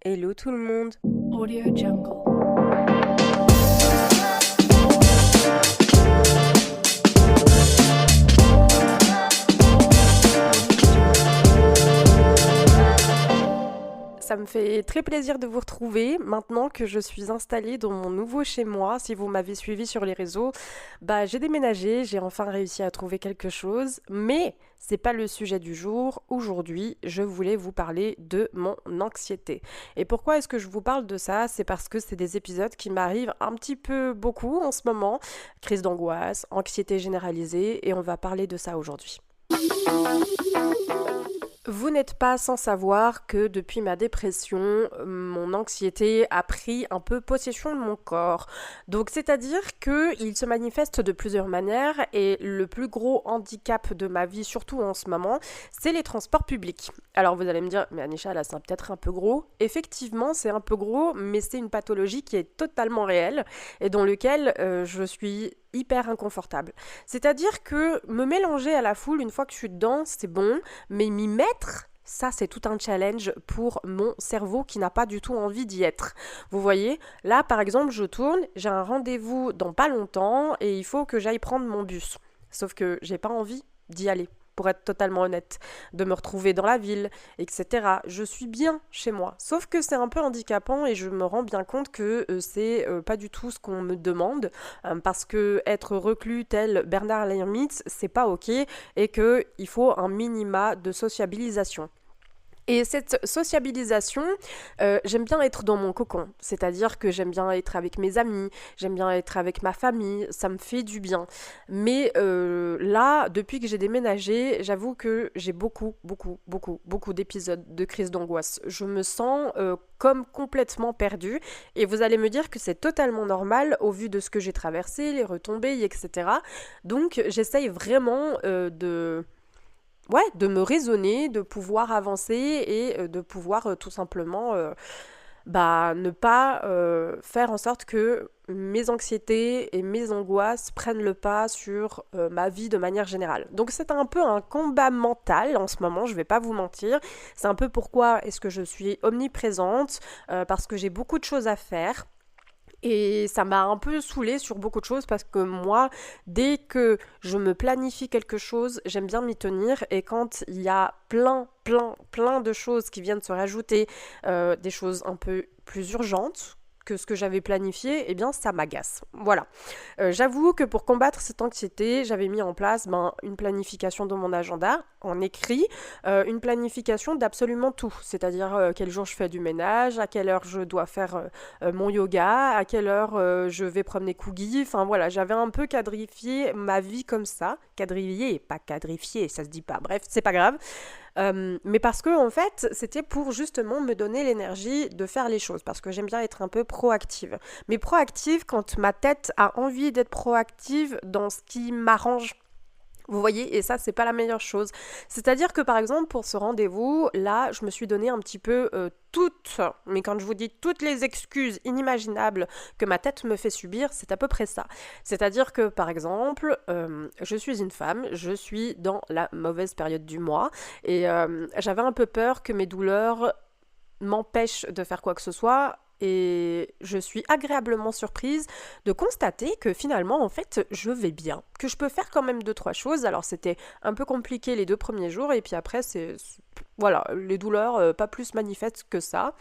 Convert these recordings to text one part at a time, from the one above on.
Hello tout le monde. Audio Jungle. Ça me fait très plaisir de vous retrouver maintenant que je suis installée dans mon nouveau chez moi. Si vous m'avez suivi sur les réseaux, j'ai déménagé, j'ai enfin réussi à trouver quelque chose, mais c'est pas le sujet du jour. Aujourd'hui, je voulais vous parler de mon anxiété. Et pourquoi est-ce que je vous parle de ça? C'est parce que c'est des épisodes qui m'arrivent un petit peu beaucoup en ce moment. Crise d'angoisse, anxiété généralisée, et on va parler de ça aujourd'hui. Vous n'êtes pas sans savoir que depuis ma dépression, mon anxiété a pris un peu possession de mon corps. Donc c'est-à-dire qu'il se manifeste de plusieurs manières et le plus gros handicap de ma vie, surtout en ce moment, c'est les transports publics. Alors vous allez me dire, mais Anisha, là c'est peut-être un peu gros. Effectivement, c'est un peu gros, mais c'est une pathologie qui est totalement réelle et dans laquelle je suis hyper inconfortable. C'est-à-dire que me mélanger à la foule une fois que je suis dedans, c'est bon, mais m'y mettre, ça c'est tout un challenge pour mon cerveau qui n'a pas du tout envie d'y être. Vous voyez, là par exemple je tourne, j'ai un rendez-vous dans pas longtemps et il faut que j'aille prendre mon bus. Sauf que j'ai pas envie d'y aller, pour être totalement honnête, de me retrouver dans la ville, etc. Je suis bien chez moi. Sauf que c'est un peu handicapant et je me rends bien compte que c'est pas du tout ce qu'on me demande, parce que être reclus tel Bernard Lermite, c'est pas ok, et qu'il faut un minima de sociabilisation. Et cette sociabilisation, j'aime bien être dans mon cocon, c'est-à-dire que j'aime bien être avec mes amis, j'aime bien être avec ma famille, ça me fait du bien. Mais là, depuis que j'ai déménagé, j'avoue que j'ai beaucoup d'épisodes de crise d'angoisse. Je me sens comme complètement perdue, et vous allez me dire que c'est totalement normal au vu de ce que j'ai traversé, les retombées, etc. Donc j'essaye vraiment de me raisonner, de pouvoir avancer et de pouvoir tout simplement ne pas faire en sorte que mes anxiétés et mes angoisses prennent le pas sur ma vie de manière générale. Donc c'est un peu un combat mental en ce moment, je vais pas vous mentir. C'est un peu pourquoi est-ce que je suis omniprésente, parce que j'ai beaucoup de choses à faire. Et ça m'a un peu saoulée sur beaucoup de choses parce que moi, dès que je me planifie quelque chose, j'aime bien m'y tenir. Et quand il y a plein de choses qui viennent se rajouter, des choses un peu plus urgentes que ce que j'avais planifié, eh bien ça m'agace. Voilà. J'avoue que pour combattre cette anxiété, j'avais mis en place une planification dans mon agenda, en écrit, une planification d'absolument tout. C'est-à-dire quel jour je fais du ménage, à quelle heure je dois faire mon yoga, à quelle heure je vais promener Coogie. Enfin voilà, j'avais un peu quadrifié ma vie comme ça. Quadrifié, pas quadrifié, ça se dit pas. Bref, c'est pas grave. Mais parce que en fait, c'était pour justement me donner l'énergie de faire les choses, parce que j'aime bien être un peu proactive. Mais proactive quand ma tête a envie d'être proactive dans ce qui m'arrange. Vous voyez, et ça, c'est pas la meilleure chose. C'est-à-dire que, par exemple, pour ce rendez-vous, là, je me suis donné un petit peu mais quand je vous dis toutes les excuses inimaginables que ma tête me fait subir, c'est à peu près ça. C'est-à-dire que, par exemple, je suis une femme, je suis dans la mauvaise période du mois, et j'avais un peu peur que mes douleurs m'empêchent de faire quoi que ce soit, et je suis agréablement surprise de constater que finalement, en fait, je vais bien, que je peux faire quand même deux, trois choses. Alors c'était un peu compliqué les 2 premiers jours, et puis après, voilà, les douleurs pas plus manifestes que ça.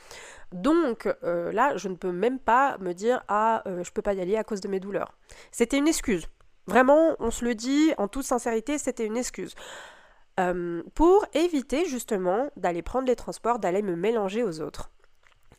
Donc là, je ne peux même pas me dire je peux pas y aller à cause de mes douleurs. C'était une excuse. Vraiment, on se le dit en toute sincérité, c'était une excuse. Pour éviter justement d'aller prendre les transports, d'aller me mélanger aux autres.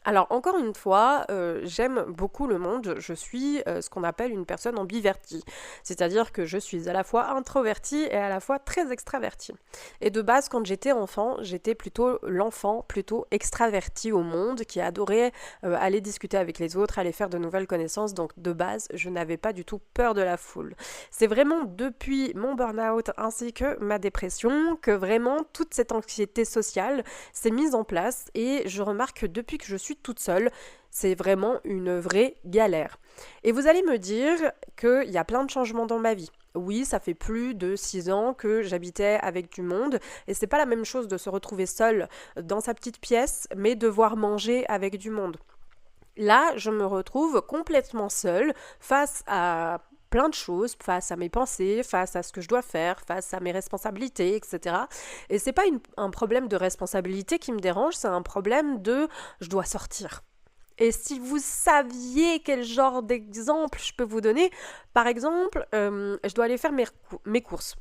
Alors encore une fois, j'aime beaucoup le monde, je suis ce qu'on appelle une personne ambivertie, c'est-à-dire que je suis à la fois introvertie et à la fois très extravertie. Et de base, quand j'étais enfant, j'étais plutôt l'enfant plutôt extraverti au monde, qui adorait aller discuter avec les autres, aller faire de nouvelles connaissances, donc de base, je n'avais pas du tout peur de la foule. C'est vraiment depuis mon burn-out ainsi que ma dépression que vraiment toute cette anxiété sociale s'est mise en place, et je remarque que depuis que je suis suis toute seule, c'est vraiment une vraie galère. Et vous allez me dire qu'il y a plein de changements dans ma vie. Oui, ça fait plus de 6 ans que j'habitais avec du monde et c'est pas la même chose de se retrouver seule dans sa petite pièce, mais devoir manger avec du monde. Là, je me retrouve complètement seule face à plein de choses, face à mes pensées, face à ce que je dois faire, face à mes responsabilités, etc. Et c'est pas un problème de responsabilité qui me dérange, c'est un problème de je dois sortir. Et si vous saviez quel genre d'exemple je peux vous donner, par exemple, je dois aller faire mes courses.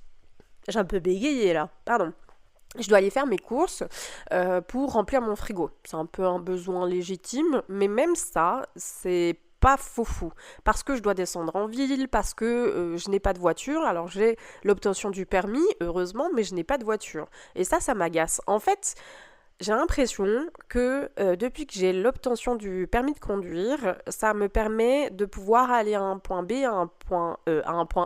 J'ai un peu bégayé là, pardon. Je dois aller faire mes courses pour remplir mon frigo. C'est un peu un besoin légitime, mais même ça, c'est pas fou. Parce que je dois descendre en ville, parce que je n'ai pas de voiture. Alors j'ai l'obtention du permis, heureusement, mais je n'ai pas de voiture. Et ça m'agace. En fait, j'ai l'impression que depuis que j'ai l'obtention du permis de conduire, ça me permet de pouvoir aller à un point B, à un point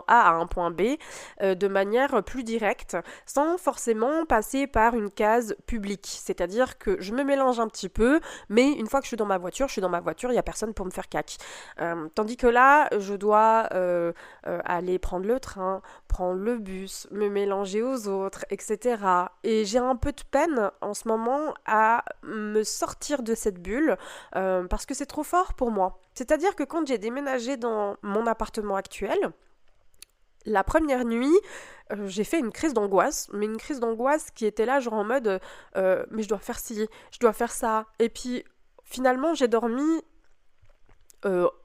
A, à un point B, de manière plus directe, sans forcément passer par une case publique. C'est-à-dire que je me mélange un petit peu, mais une fois que je suis dans ma voiture, il n'y a personne pour me faire cac. Tandis que là, je dois aller prendre le train, prendre le bus, me mélanger aux autres, etc. Et j'ai un peu de peine en ce moment à me sortir de cette bulle parce que c'est trop fort pour moi. C'est-à-dire que quand j'ai déménagé dans mon appartement actuel, la première nuit, j'ai fait une crise d'angoisse, mais une crise d'angoisse qui était là genre en mode mais je dois faire ci, je dois faire ça. Et puis finalement j'ai dormi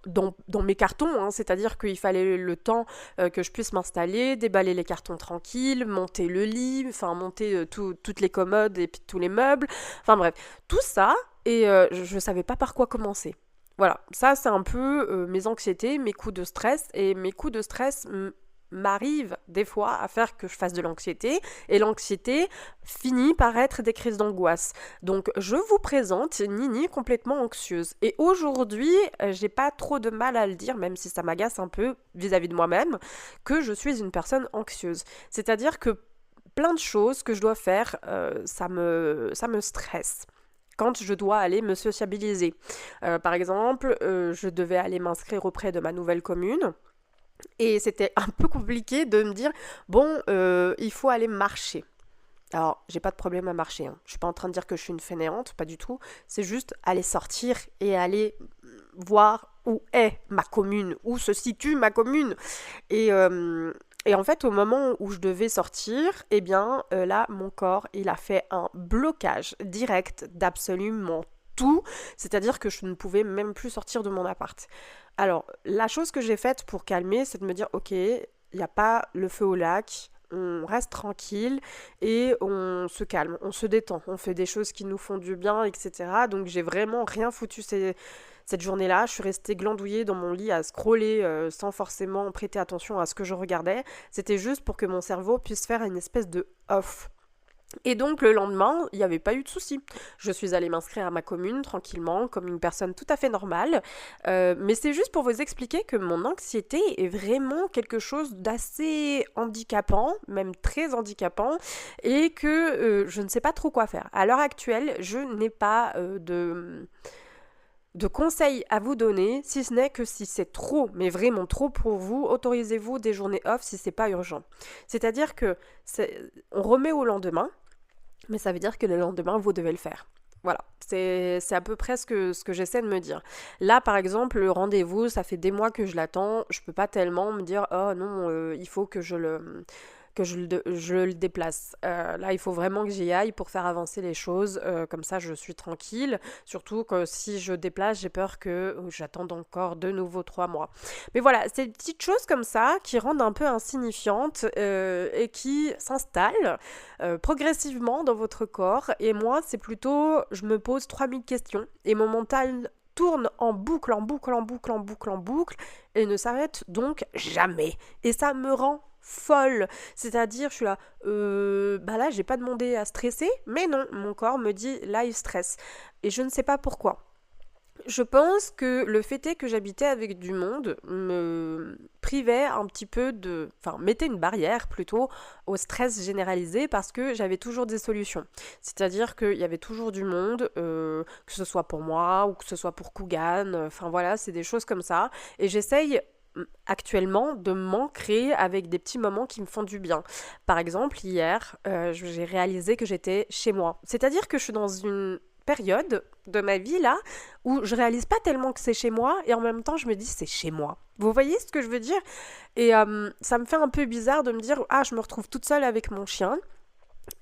dans mes cartons, hein, c'est-à-dire qu'il fallait le temps que je puisse m'installer, déballer les cartons tranquilles, monter le lit, enfin monter toutes les commodes et puis tous les meubles, enfin bref, tout ça, et je savais pas par quoi commencer. Voilà, ça c'est un peu mes anxiétés, mes coups de stress, et mes coups de stress m'arrive des fois à faire que je fasse de l'anxiété et l'anxiété finit par être des crises d'angoisse. Donc je vous présente Nini complètement anxieuse. Et aujourd'hui, j'ai pas trop de mal à le dire, même si ça m'agace un peu vis-à-vis de moi-même, que je suis une personne anxieuse. C'est-à-dire que plein de choses que je dois faire, ça me stresse quand je dois aller me sociabiliser. Par exemple, je devais aller m'inscrire auprès de ma nouvelle commune. Et c'était un peu compliqué de me dire, bon, il faut aller marcher. Alors, j'ai pas de problème à marcher, hein. Je suis pas en train de dire que je suis une fainéante, pas du tout. C'est juste aller sortir et aller voir où est ma commune, où se situe ma commune. Et en fait, au moment où je devais sortir, eh bien, là, mon corps, il a fait un blocage direct d'absolument tout. C'est-à-dire que je ne pouvais même plus sortir de mon appart. Alors, la chose que j'ai faite pour calmer, c'est de me dire, ok, il n'y a pas le feu au lac, on reste tranquille et on se calme, on se détend, on fait des choses qui nous font du bien, etc. Donc j'ai vraiment rien foutu cette journée-là. Je suis restée glandouillée dans mon lit à scroller sans forcément prêter attention à ce que je regardais. C'était juste pour que mon cerveau puisse faire une espèce de off. Et donc le lendemain, il n'y avait pas eu de souci. Je suis allée m'inscrire à ma commune tranquillement, comme une personne tout à fait normale. Mais c'est juste pour vous expliquer que mon anxiété est vraiment quelque chose d'assez handicapant, même très handicapant, et que je ne sais pas trop quoi faire. À l'heure actuelle, je n'ai pas de conseils à vous donner, si ce n'est que si c'est trop, mais vraiment trop pour vous, autorisez-vous des journées off si c'est pas urgent. C'est-à-dire que on remet au lendemain, mais ça veut dire que le lendemain, vous devez le faire. Voilà, c'est à peu près ce que j'essaie de me dire. Là, par exemple, le rendez-vous, ça fait des mois que je l'attends, je peux pas tellement me dire « Oh non, il faut que je le déplace. Là, il faut vraiment que j'y aille pour faire avancer les choses. Comme ça, je suis tranquille. Surtout que si je déplace, j'ai peur que j'attende encore de nouveau 3 mois. Mais voilà, c'est des petites choses comme ça qui rendent un peu insignifiantes et qui s'installent progressivement dans votre corps. Et moi, c'est plutôt, je me pose 3000 questions et mon mental tourne en boucle, en boucle, en boucle, en boucle, en boucle et ne s'arrête donc jamais. Et ça me rend folle, c'est-à-dire je suis là, là j'ai pas demandé à stresser, mais non, mon corps me dit là il stresse, et je ne sais pas pourquoi. Je pense que le fait est que j'habitais avec du monde me privait un petit peu enfin, mettait une barrière plutôt au stress généralisé parce que j'avais toujours des solutions. C'est-à-dire qu'il y avait toujours du monde, que ce soit pour moi ou que ce soit pour Kugan, enfin voilà, c'est des choses comme ça. Et j'essaye actuellement de m'ancrer avec des petits moments qui me font du bien. Par exemple, hier, j'ai réalisé que j'étais chez moi. C'est-à-dire que je suis dans une période de ma vie là où je réalise pas tellement que c'est chez moi et en même temps je me dis c'est chez moi. Vous voyez ce que je veux dire? Et ça me fait un peu bizarre de me dire ah je me retrouve toute seule avec mon chien.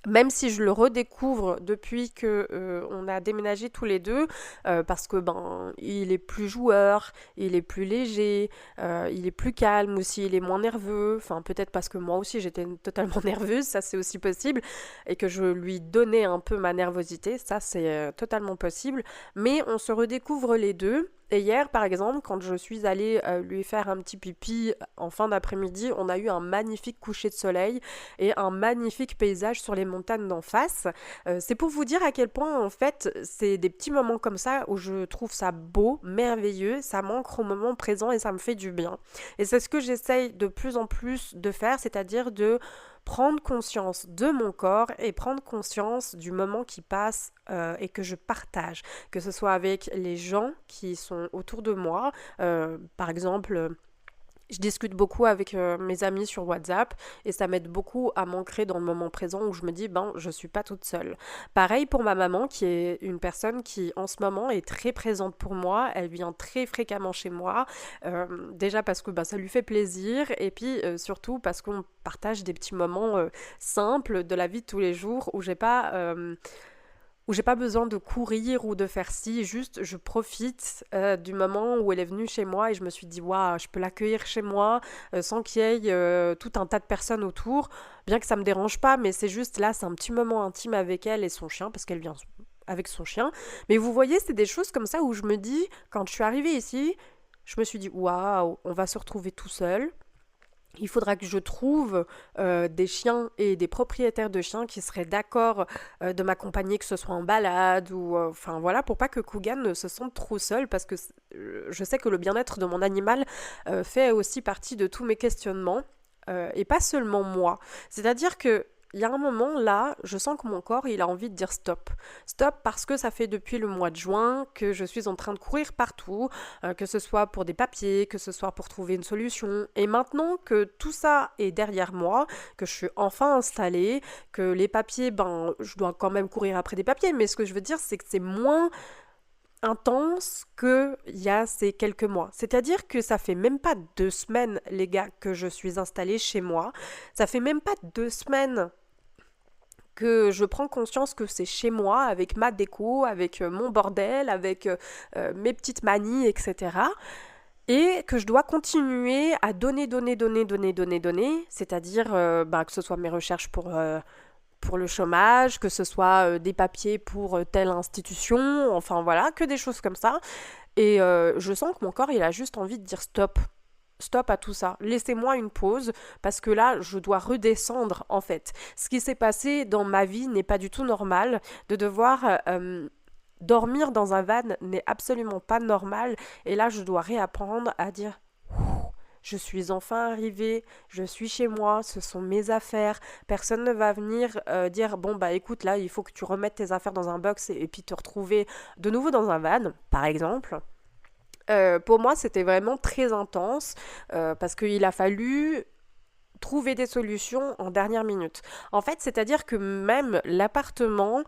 Même si je le redécouvre depuis que on a déménagé tous les deux, parce que ben il est plus joueur, il est plus léger, il est plus calme aussi, il est moins nerveux. Enfin peut-être parce que moi aussi j'étais totalement nerveuse, ça c'est aussi possible, et que je lui donnais un peu ma nervosité, ça c'est totalement possible. Mais on se redécouvre les deux. Et hier, par exemple, quand je suis allée lui faire un petit pipi en fin d'après-midi, on a eu un magnifique coucher de soleil et un magnifique paysage sur les montagnes d'en face. C'est pour vous dire à quel point, en fait, c'est des petits moments comme ça où je trouve ça beau, merveilleux, ça m'ancre au moment présent et ça me fait du bien. Et c'est ce que j'essaye de plus en plus de faire, c'est-à-dire de prendre conscience de mon corps et prendre conscience du moment qui passe et que je partage, que ce soit avec les gens qui sont autour de moi, par exemple. Je discute beaucoup avec mes amis sur WhatsApp et ça m'aide beaucoup à m'ancrer dans le moment présent où je me dis ben je suis pas toute seule. Pareil pour ma maman qui est une personne qui en ce moment est très présente pour moi, elle vient très fréquemment chez moi, déjà parce que ben, ça lui fait plaisir et puis surtout parce qu'on partage des petits moments simples de la vie de tous les jours où j'ai pas besoin de courir ou de faire ci, juste je profite du moment où elle est venue chez moi et je me suis dit waouh, je peux l'accueillir chez moi sans qu'il y ait tout un tas de personnes autour, bien que ça me dérange pas, mais c'est juste là, c'est un petit moment intime avec elle et son chien parce qu'elle vient avec son chien. Mais vous voyez, c'est des choses comme ça où je me dis, quand je suis arrivée ici, je me suis dit waouh, on va se retrouver tout seul. Il faudra que je trouve des chiens et des propriétaires de chiens qui seraient d'accord de m'accompagner, que ce soit en balade ou enfin voilà, pour pas que Kugan ne se sente trop seul parce que je sais que le bien-être de mon animal fait aussi partie de tous mes questionnements et pas seulement moi. C'est-à-dire que il y a un moment là, je sens que mon corps il a envie de dire stop. Stop parce que ça fait depuis le mois de juin que je suis en train de courir partout, que ce soit pour des papiers, que ce soit pour trouver une solution. Et maintenant que tout ça est derrière moi, que je suis enfin installée, que les papiers, ben je dois quand même courir après des papiers, mais ce que je veux dire c'est que c'est moins intense qu'il y a ces quelques mois. C'est-à-dire que ça fait même pas 2 semaines, les gars, que je suis installée chez moi. Ça fait même pas 2 semaines que je prends conscience que c'est chez moi, avec ma déco, avec mon bordel, avec mes petites manies, etc. Et que je dois continuer à donner, c'est-à-dire bah, que ce soit mes recherches pour le chômage, que ce soit des papiers pour telle institution, enfin voilà, que des choses comme ça. Et je sens que mon corps, il a juste envie de dire stop. Stop à tout ça. Laissez-moi une pause parce que là, je dois redescendre en fait. Ce qui s'est passé dans ma vie n'est pas du tout normal. De devoir dormir dans un van n'est absolument pas normal. Et là, je dois réapprendre à dire je suis enfin arrivée, je suis chez moi, ce sont mes affaires, personne ne va venir dire bon bah écoute là il faut que tu remettes tes affaires dans un box et puis te retrouver de nouveau dans un van par exemple. Pour moi c'était vraiment très intense parce qu'il a fallu trouver des solutions en dernière minute. En fait, c'est-à-dire que même l'appartement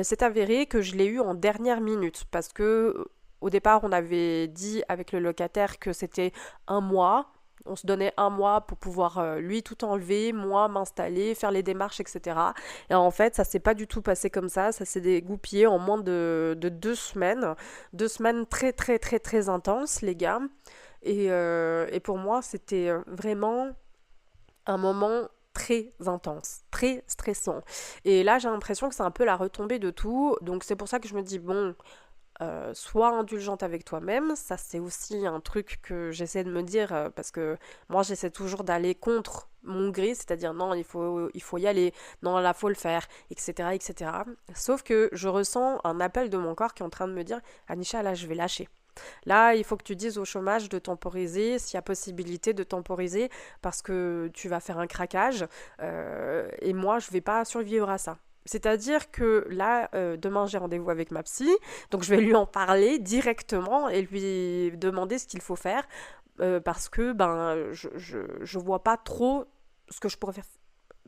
s'est avéré que je l'ai eu en dernière minute parce que au départ, on avait dit avec le locataire que c'était un mois. On se donnait un mois pour pouvoir lui tout enlever, moi m'installer, faire les démarches, etc. Et en fait, ça s'est pas du tout passé comme ça s'est dégoupillé en moins de 2 semaines. 2 semaines très très très très intenses, les gars. Et pour moi, c'était vraiment un moment très intense, très stressant. Et là, j'ai l'impression que c'est un peu la retombée de tout. Donc c'est pour ça que je me dis, bon, sois indulgente avec toi-même. Ça, c'est aussi un truc que j'essaie de me dire parce que moi, j'essaie toujours d'aller contre mon gré, c'est-à-dire non, il faut y aller, non, là, faut le faire, etc., etc. Sauf que je ressens un appel de mon corps qui est en train de me dire, Anisha, là, je vais lâcher. Là, il faut que tu dises au chômage de temporiser, s'il y a possibilité de temporiser, parce que tu vas faire un craquage, et moi, je vais pas survivre à ça. C'est-à-dire que là, demain, j'ai rendez-vous avec ma psy, donc je vais lui en parler directement et lui demander ce qu'il faut faire, parce que je vois pas trop ce que je pourrais faire,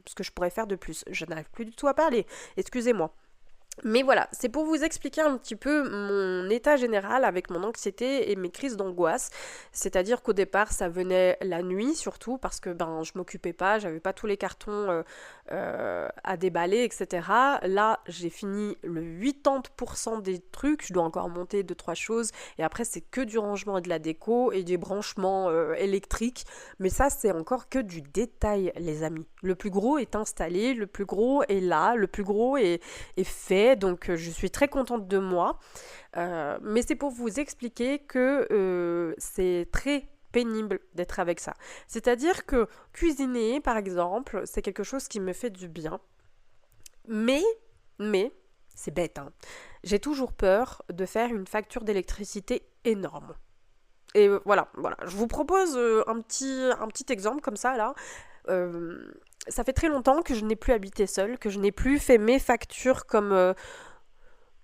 ce que je pourrais faire de plus. Je n'arrive plus du tout à parler, excusez-moi. Mais voilà, c'est pour vous expliquer un petit peu mon état général avec mon anxiété et mes crises d'angoisse. C'est-à-dire qu'au départ, ça venait la nuit surtout parce que je m'occupais pas, j'avais pas tous les cartons à déballer, etc. Là, j'ai fini le 80% des trucs, je dois encore monter 2-3 choses et après c'est que du rangement et de la déco et des branchements électriques. Mais ça, c'est encore que du détail, les amis. Le plus gros est installé, le plus gros est là, le plus gros est fait, donc je suis très contente de moi. Mais c'est pour vous expliquer que c'est très pénible d'être avec ça. C'est-à-dire que cuisiner, par exemple, c'est quelque chose qui me fait du bien. Mais, c'est bête, hein. J'ai toujours peur de faire une facture d'électricité énorme. Et voilà. Je vous propose un petit exemple comme ça, là. Ça fait très longtemps que je n'ai plus habité seule, que je n'ai plus fait mes factures comme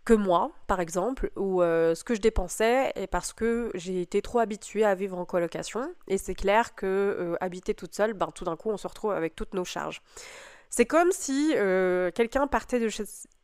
que moi, par exemple, ou ce que je dépensais, et parce que j'ai été trop habituée à vivre en colocation. Et c'est clair que habiter toute seule, tout d'un coup, on se retrouve avec toutes nos charges. C'est comme si quelqu'un partait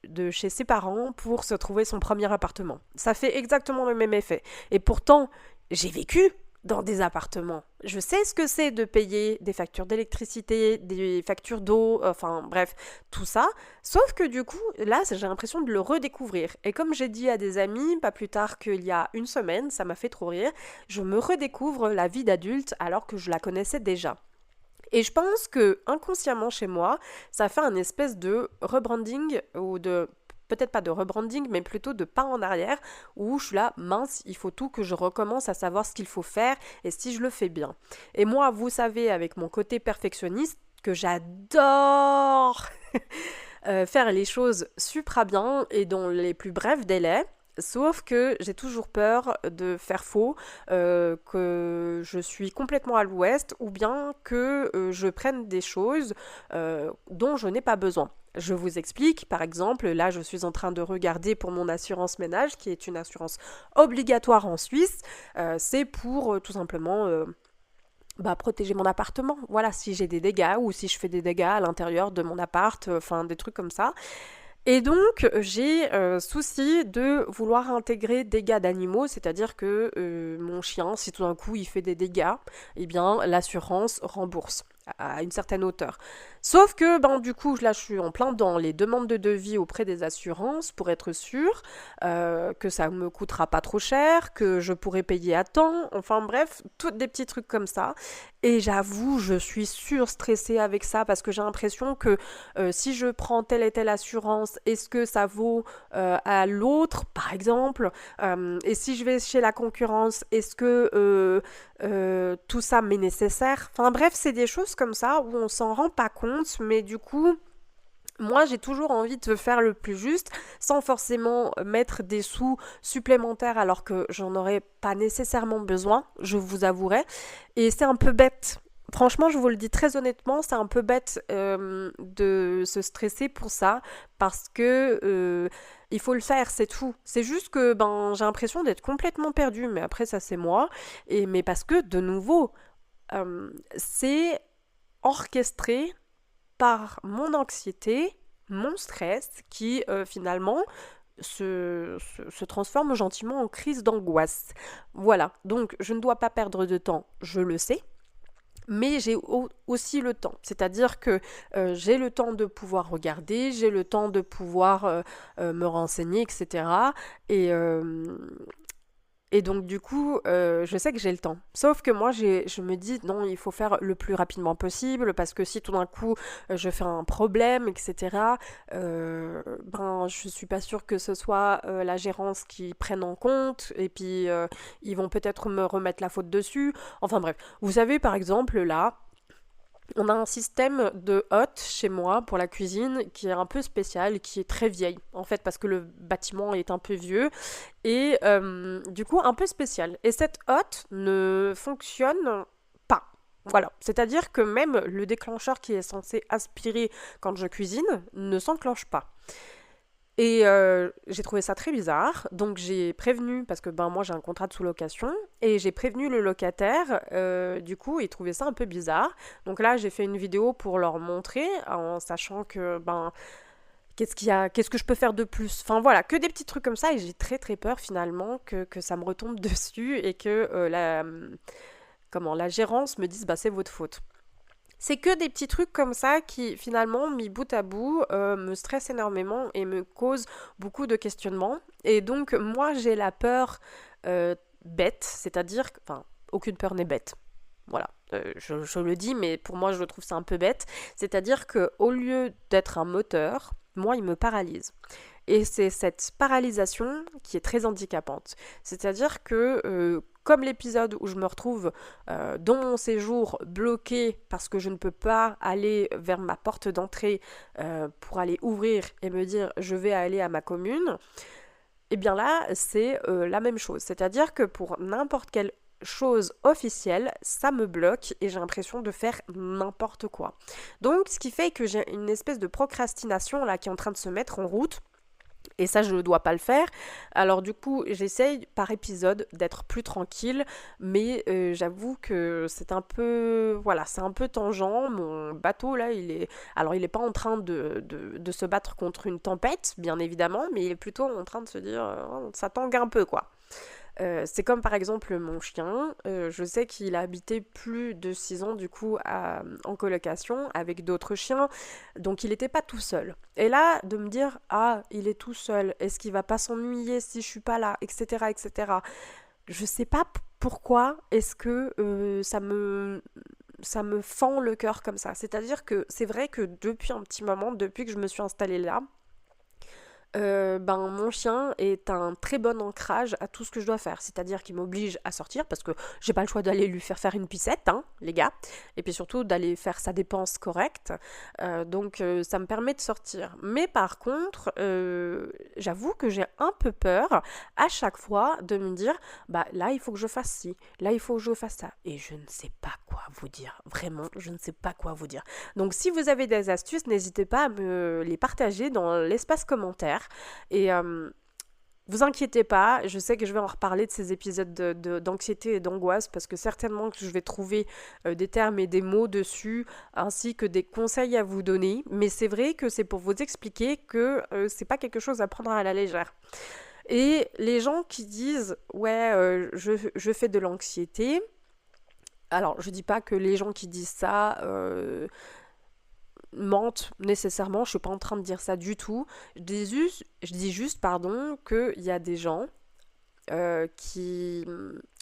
de chez ses parents pour se trouver son premier appartement. Ça fait exactement le même effet. Et pourtant, j'ai vécu dans des appartements. Je sais ce que c'est de payer des factures d'électricité, des factures d'eau, enfin bref, tout ça. Sauf que du coup, là, j'ai l'impression de le redécouvrir. Et comme j'ai dit à des amis, pas plus tard qu'il y a une semaine, ça m'a fait trop rire, je me redécouvre la vie d'adulte alors que je la connaissais déjà. Et je pense que inconsciemment chez moi, ça fait un espèce de rebranding ou de peut-être pas de rebranding, mais plutôt de pas en arrière, où je suis là, mince, il faut tout que je recommence à savoir ce qu'il faut faire et si je le fais bien. Et moi, vous savez, avec mon côté perfectionniste, que j'adore faire les choses super bien et dans les plus brefs délais. Sauf que j'ai toujours peur de faire faux, que je suis complètement à l'ouest ou bien que je prenne des choses dont je n'ai pas besoin. Je vous explique, par exemple, là je suis en train de regarder pour mon assurance ménage, qui est une assurance obligatoire en Suisse. C'est pour tout simplement protéger mon appartement. Voilà, si j'ai des dégâts ou si je fais des dégâts à l'intérieur de mon appart, enfin des trucs comme ça. Et donc, j'ai souci de vouloir intégrer dégâts d'animaux, c'est-à-dire que mon chien, si tout d'un coup il fait des dégâts, eh bien l'assurance rembourse à une certaine hauteur. Sauf que, du coup, là, je suis en plein dans les demandes de devis auprès des assurances pour être sûre que ça me coûtera pas trop cher, que je pourrai payer à temps, enfin bref, tous des petits trucs comme ça. Et j'avoue, je suis surstressée avec ça parce que j'ai l'impression que si je prends telle et telle assurance, est-ce que ça vaut à l'autre, par exemple et si je vais chez la concurrence, est-ce que tout ça m'est nécessaire? Enfin bref, c'est des choses comme ça où on s'en rend pas compte, mais du coup, moi, j'ai toujours envie de faire le plus juste, sans forcément mettre des sous supplémentaires alors que j'en aurais pas nécessairement besoin, je vous avouerai. Et c'est un peu bête. Franchement, je vous le dis très honnêtement, c'est un peu bête de se stresser pour ça, parce que il faut le faire, c'est tout. C'est juste que j'ai l'impression d'être complètement perdue, mais après ça c'est moi. Mais parce que de nouveau, c'est orchestré par mon anxiété, mon stress, qui finalement se transforme gentiment en crise d'angoisse. Voilà, donc je ne dois pas perdre de temps, je le sais, mais j'ai aussi le temps. C'est-à-dire que j'ai le temps de pouvoir regarder, j'ai le temps de pouvoir me renseigner, etc. Et, et donc du coup, je sais que j'ai le temps. Sauf que moi, je me dis, non, il faut faire le plus rapidement possible, parce que si tout d'un coup, je fais un problème, etc., je suis pas sûre que ce soit la gérance qui prenne en compte, et puis ils vont peut-être me remettre la faute dessus. Enfin bref, vous savez, par exemple, là, On a un système de hotte chez moi pour la cuisine qui est un peu spécial, qui est très vieille en fait parce que le bâtiment est un peu vieux et du coup un peu spécial. Et cette hotte ne fonctionne pas. Voilà, c'est-à-dire que même le déclencheur qui est censé aspirer quand je cuisine ne s'enclenche pas. Et j'ai trouvé ça très bizarre, donc j'ai prévenu, parce que ben moi j'ai un contrat de sous-location, et j'ai prévenu le locataire, du coup il trouvait ça un peu bizarre. Donc là j'ai fait une vidéo pour leur montrer, en sachant que ben qu'est-ce qu'il y a, qu'est-ce que je peux faire de plus. Enfin voilà, que des petits trucs comme ça, et j'ai très très peur finalement que ça me retombe dessus et que la gérance me dise bah c'est votre faute. C'est que des petits trucs comme ça qui, finalement, mis bout à bout, me stressent énormément et me causent beaucoup de questionnements. Et donc, moi, j'ai la peur bête, c'est-à-dire que, enfin, aucune peur n'est bête. Voilà, je le dis, mais pour moi, je trouve ça un peu bête. C'est-à-dire que au lieu d'être un moteur, moi, il me paralyse. Et c'est cette paralysation qui est très handicapante. C'est-à-dire que, comme l'épisode où je me retrouve dans mon séjour bloqué parce que je ne peux pas aller vers ma porte d'entrée pour aller ouvrir et me dire je vais aller à ma commune, et bien là, c'est la même chose. C'est-à-dire que pour n'importe quelle chose officielle, ça me bloque et j'ai l'impression de faire n'importe quoi. Donc, ce qui fait que j'ai une espèce de procrastination là qui est en train de se mettre en route. Et ça, je ne dois pas le faire. Alors du coup, j'essaye par épisode d'être plus tranquille, mais j'avoue que c'est un peu, voilà, c'est un peu tangent. Mon bateau là, alors il est pas en train de se battre contre une tempête, bien évidemment, mais il est plutôt en train de se dire, ça tangue un peu quoi. C'est comme par exemple mon chien, je sais qu'il a habité plus de 6 ans du coup en colocation avec d'autres chiens, donc il n'était pas tout seul. Et là, de me dire, ah, il est tout seul, est-ce qu'il va pas s'ennuyer si je suis pas là, etc., etc. Je sais pas pourquoi est-ce que ça me fend le cœur comme ça. C'est-à-dire que c'est vrai que depuis un petit moment, depuis que je me suis installée là, ben mon chien est un très bon ancrage à tout ce que je dois faire, c'est-à-dire qu'il m'oblige à sortir parce que j'ai pas le choix d'aller lui faire une pissette, hein, les gars, et puis surtout d'aller faire sa dépense correcte, donc ça me permet de sortir. Mais par contre, j'avoue que j'ai un peu peur à chaque fois de me dire, bah là il faut que je fasse ci, là il faut que je fasse ça, et je ne sais pas quoi vous dire, vraiment, je ne sais pas quoi vous dire. Donc si vous avez des astuces, n'hésitez pas à me les partager dans l'espace commentaire. Et vous inquiétez pas, je sais que je vais en reparler de ces épisodes d'anxiété et d'angoisse parce que certainement que je vais trouver des termes et des mots dessus ainsi que des conseils à vous donner. Mais c'est vrai que c'est pour vous expliquer que c'est pas quelque chose à prendre à la légère. Et les gens qui disent ouais, je fais de l'anxiété. Alors, je dis pas que les gens qui disent ça mentent nécessairement, je suis pas en train de dire ça du tout. Je dis juste pardon, qu'il y a des gens qui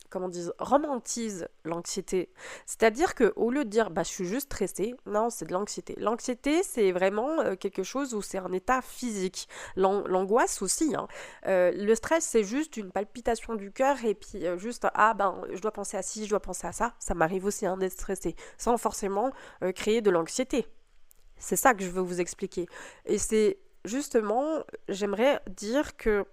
comment dire, romantisent l'anxiété. C'est-à-dire que au lieu de dire bah je suis juste stressée, non, c'est de l'anxiété. L'anxiété, c'est vraiment quelque chose où c'est un état physique. L'angoisse aussi, hein. Le stress, c'est juste une palpitation du cœur et puis juste ah ben je dois penser à ci, je dois penser à ça. Ça m'arrive aussi hein, d'être stressée, sans forcément créer de l'anxiété. C'est ça que je veux vous expliquer. Et c'est justement, j'aimerais dire que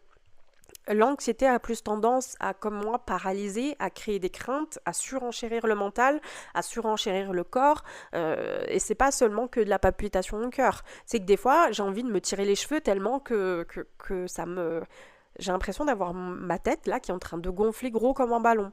l'anxiété a plus tendance à, comme moi, paralyser, à créer des craintes, à surenchérir le mental, à surenchérir le corps. Et c'est pas seulement que de la palpitation au cœur. C'est que des fois, j'ai envie de me tirer les cheveux tellement que ça me... J'ai l'impression d'avoir ma tête là qui est en train de gonfler gros comme un ballon.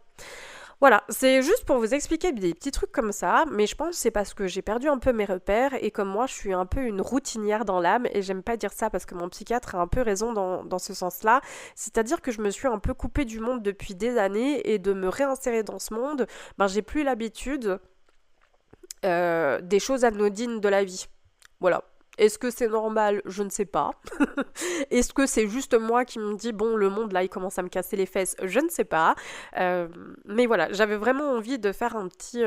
Voilà, c'est juste pour vous expliquer des petits trucs comme ça, mais je pense que c'est parce que j'ai perdu un peu mes repères et comme moi je suis un peu une routinière dans l'âme et j'aime pas dire ça parce que mon psychiatre a un peu raison dans ce sens-là, c'est-à-dire que je me suis un peu coupée du monde depuis des années et de me réinsérer dans ce monde, ben j'ai plus l'habitude des choses anodines de la vie. Voilà. Est-ce que c'est normal? Je ne sais pas. Est-ce que c'est juste moi qui me dis, bon, le monde là, il commence à me casser les fesses? Je ne sais pas. Mais voilà, j'avais vraiment envie de faire un petit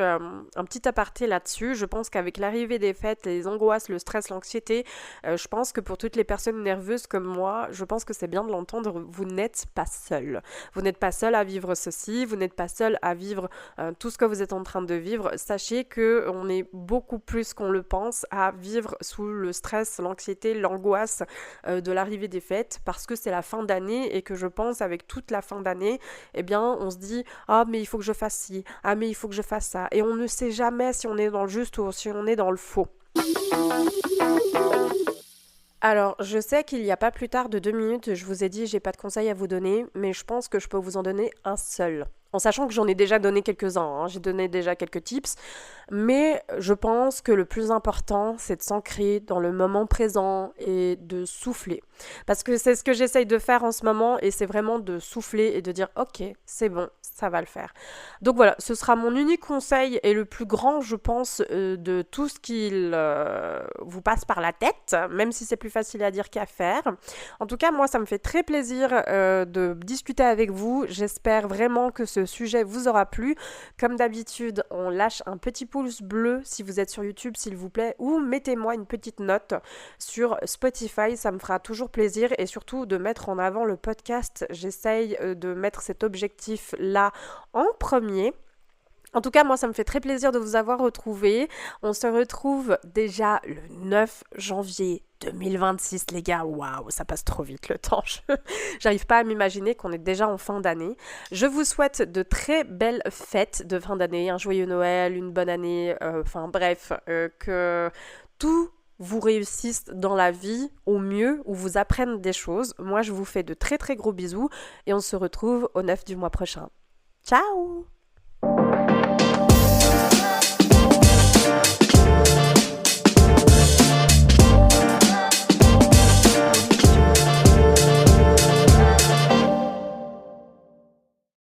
aparté là-dessus. Je pense qu'avec l'arrivée des fêtes, les angoisses, le stress, l'anxiété, je pense que pour toutes les personnes nerveuses comme moi, je pense que c'est bien de l'entendre, vous n'êtes pas seul. Vous n'êtes pas seul à vivre ceci, vous n'êtes pas seul à vivre tout ce que vous êtes en train de vivre. Sachez qu'on est beaucoup plus qu'on le pense à vivre sous le stress, l'anxiété, l'angoisse de l'arrivée des fêtes, parce que c'est la fin d'année et que je pense avec toute la fin d'année, eh bien on se dit ah mais il faut que je fasse ci, ah mais il faut que je fasse ça, et on ne sait jamais si on est dans le juste ou si on est dans le faux. Alors, je sais qu'il n'y a pas plus tard de 2 minutes, je vous ai dit j'ai pas de conseils à vous donner, mais je pense que je peux vous en donner un seul. En sachant que j'en ai déjà donné quelques-uns, hein, j'ai donné déjà quelques tips, mais je pense que le plus important, c'est de s'ancrer dans le moment présent et de souffler. Parce que c'est ce que j'essaye de faire en ce moment, et c'est vraiment de souffler et de dire ok, c'est bon, ça va le faire. Donc voilà, ce sera mon unique conseil et le plus grand, je pense, de tout ce qu'il vous passe par la tête, même si c'est plus facile à dire qu'à faire. En tout cas, moi, ça me fait très plaisir de discuter avec vous. J'espère vraiment que ce sujet vous aura plu. Comme d'habitude, on lâche un petit pouce bleu si vous êtes sur YouTube, s'il vous plaît, ou mettez-moi une petite note sur Spotify, ça me fera toujours plaisir, et surtout de mettre en avant le podcast. J'essaye de mettre cet objectif-là en premier. En tout cas, moi, ça me fait très plaisir de vous avoir retrouvé. On se retrouve déjà le 9 janvier 2026, les gars. Waouh, ça passe trop vite le temps. J'arrive pas à m'imaginer qu'on est déjà en fin d'année. Je vous souhaite de très belles fêtes de fin d'année, un joyeux Noël, une bonne année, que tout vous réussisse dans la vie au mieux, ou vous apprennent des choses. Moi, je vous fais de très très gros bisous et on se retrouve au 9 du mois prochain. Ciao!